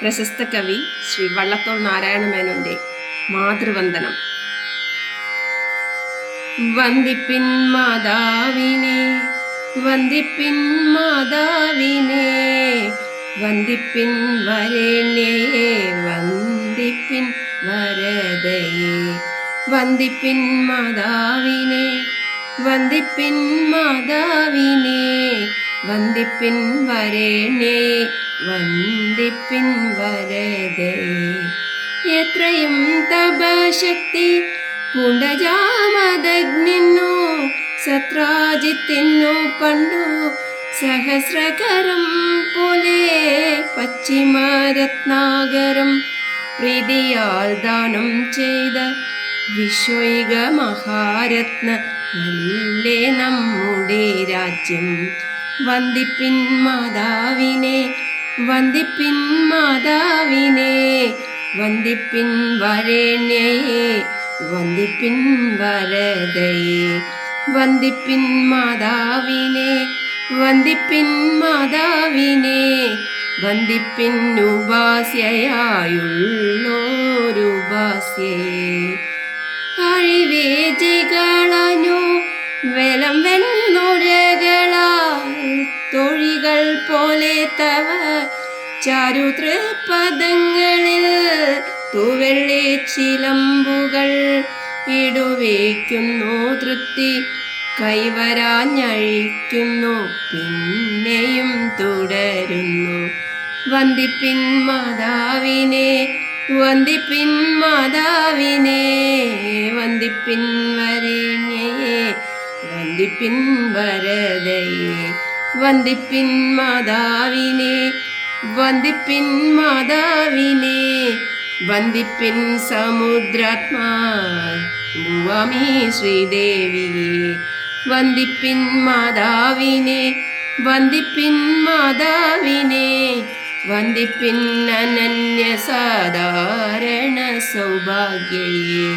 പ്രശസ്ത കവി ശ്രീ വള്ളത്തോൾ നാരായണ മേനോന്റെ മാതൃവന്ദനം. വന്ദിപ്പിൻ മാതാവിനെ, വന്ദിപ്പിൻ മാതാവിനെ, വന്ദിപ്പിൻ വരണ്യയെ, വന്ദിപ്പിൻ വരദയെ. വന്ദിപ്പിൻ മാതാവിനെ, വന്ദിപ്പിൻ മാതാവിനെ, വന്ദിപ്പിൻ വരണ്യയെ, വന്ദിപ്പിൻ വരദയെ. എത്രയും തപശക്തി പുണ്ടജാമദഗ്നിന്നു, സത്രാജിത്തിന്നു പണ്ടു സഹസ്രകരം പോലെ പശ്ചിമരത്നാകരം പ്രീതിയാൽ ദാനം ചെയ്ത വിശ്വൈക മഹാരത്ന നല്ലേ നമ്മുടെ രാജ്യം. വന്ദിപ്പിൻ മാതാവിനെ, വന്ദിപ്പിൻ മാതാവിനെ, വന്ദിപ്പിൻ വരണ്യയെ, വന്ദിപ്പിൻ വരദയെ. വന്ദിപ്പിൻ മാതാവിനെ, വന്ദിപ്പിൻ മാതാവിനെ, വന്ദിപ്പിൻ ഉപാസ്യയായുള്ളോരുപാസ്യയെ. അഴിവേജികളഞ്ഞു വെലം വെണ്ണുരകളാൽ തൊഴികൾ പോലെ തവ ചാരുതൃപദങ്ങളിൽ തൂവെള്ളി ചിലമ്പുകൾ ഇടുവയ്ക്കുന്നു തൃപ്തി കൈവരാഞ്ഞഴിക്കുന്നു പിന്നെയും തുടരുന്നു. വന്ദിപ്പിൻ മാതാവിനെ, വന്ദിപ്പിൻ മാതാവിനെ, വന്ദിപ്പിൻ വരണ്യയെ, വന്ദിപ്പിൻ വരദയെ. വന്ദിപ്പിൻ മാതാവിനെ, വന്ദിപ്പിൻ മാതാവിനെ, വന്ദിപ്പിൻ സമുദ്രാത്മാ ഭൂവാമി ശ്രീദേവിയെ. വന്ദിപ്പിൻ മാതാവിനെ, വന്ദിപ്പിൻ മാതാവിനെ, വന്ദിപ്പിൻ അനന്യ സാധാരണ സൗഭാഗ്യയെ.